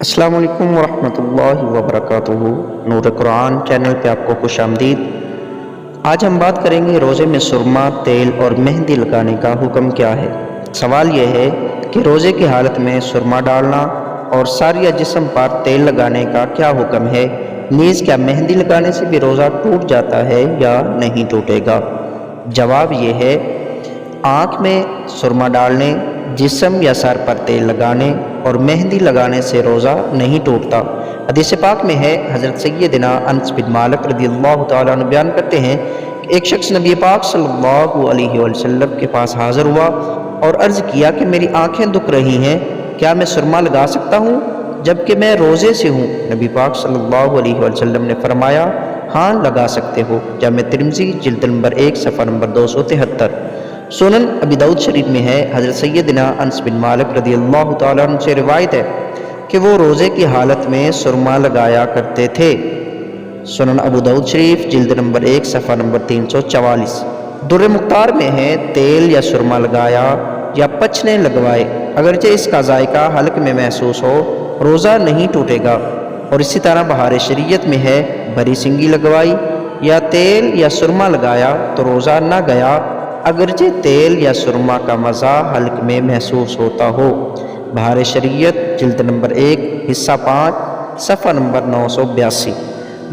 السلام علیکم ورحمۃ اللہ وبرکاتہ۔ نور قرآن چینل پہ آپ کو خوش آمدید۔ آج ہم بات کریں گے روزے میں سرما، تیل اور مہندی لگانے کا حکم کیا ہے۔ سوال یہ ہے کہ روزے کی حالت میں سرما ڈالنا اور ساریہ جسم پر تیل لگانے کا کیا حکم ہے، نیز کیا مہندی لگانے سے بھی روزہ ٹوٹ جاتا ہے یا نہیں ٹوٹے گا؟ جواب یہ ہے، آنکھ میں سرما ڈالنے، جسم یا سر پر تیل لگانے اور مہندی لگانے سے روزہ نہیں ٹوٹتا۔ حدیث پاک میں ہے، حضرت سیدنا انس بن مالک رضی اللہ تعالیٰ عنہ بیان کرتے ہیں کہ ایک شخص نبی پاک صلی اللہ علیہ وسلم کے پاس حاضر ہوا اور عرض کیا کہ میری آنکھیں دکھ رہی ہیں، کیا میں سرما لگا سکتا ہوں جبکہ میں روزے سے ہوں؟ نبی پاک صلی اللہ علیہ وسلم نے فرمایا، ہاں لگا سکتے ہو۔ جامع ترمذی جلد نمبر 1 صفحہ نمبر 273۔ سنن ابی داؤد شریف میں ہے، حضرت سیدنا انس بن مالک رضی اللہ تعالیٰ عنہ سے روایت ہے کہ وہ روزے کی حالت میں سرما لگایا کرتے تھے۔ سنن ابو داؤد شریف جلد نمبر 1 صفحہ نمبر 344۔ در مختار میں ہے، تیل یا سرما لگایا یا پچنے لگوائے اگرچہ اس کا ذائقہ حلق میں محسوس ہو، روزہ نہیں ٹوٹے گا۔ اور اسی طرح بہار شریعت میں ہے، بری سنگی لگوائی یا تیل یا سرما لگایا تو روزہ نہ گیا اگرچہ تیل یا سرما کا مزہ حلق میں محسوس ہوتا ہو۔ بہار شریعت جلد نمبر 1 حصہ 5 صفحہ نمبر 982۔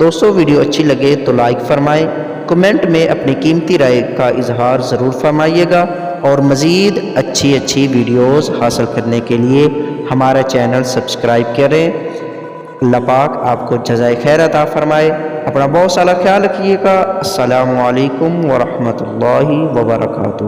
دوستو، ویڈیو اچھی لگے تو لائک فرمائیں، کمنٹ میں اپنی قیمتی رائے کا اظہار ضرور فرمائیے گا، اور مزید اچھی ویڈیوز حاصل کرنے کے لیے ہمارا چینل سبسکرائب کریں۔ اللہ پاک آپ کو جزائے خیر عطا فرمائے۔ اپنا بہت سارا خیال رکھیے گا۔ السلام علیکم ورحمۃ اللہ وبرکاتہ۔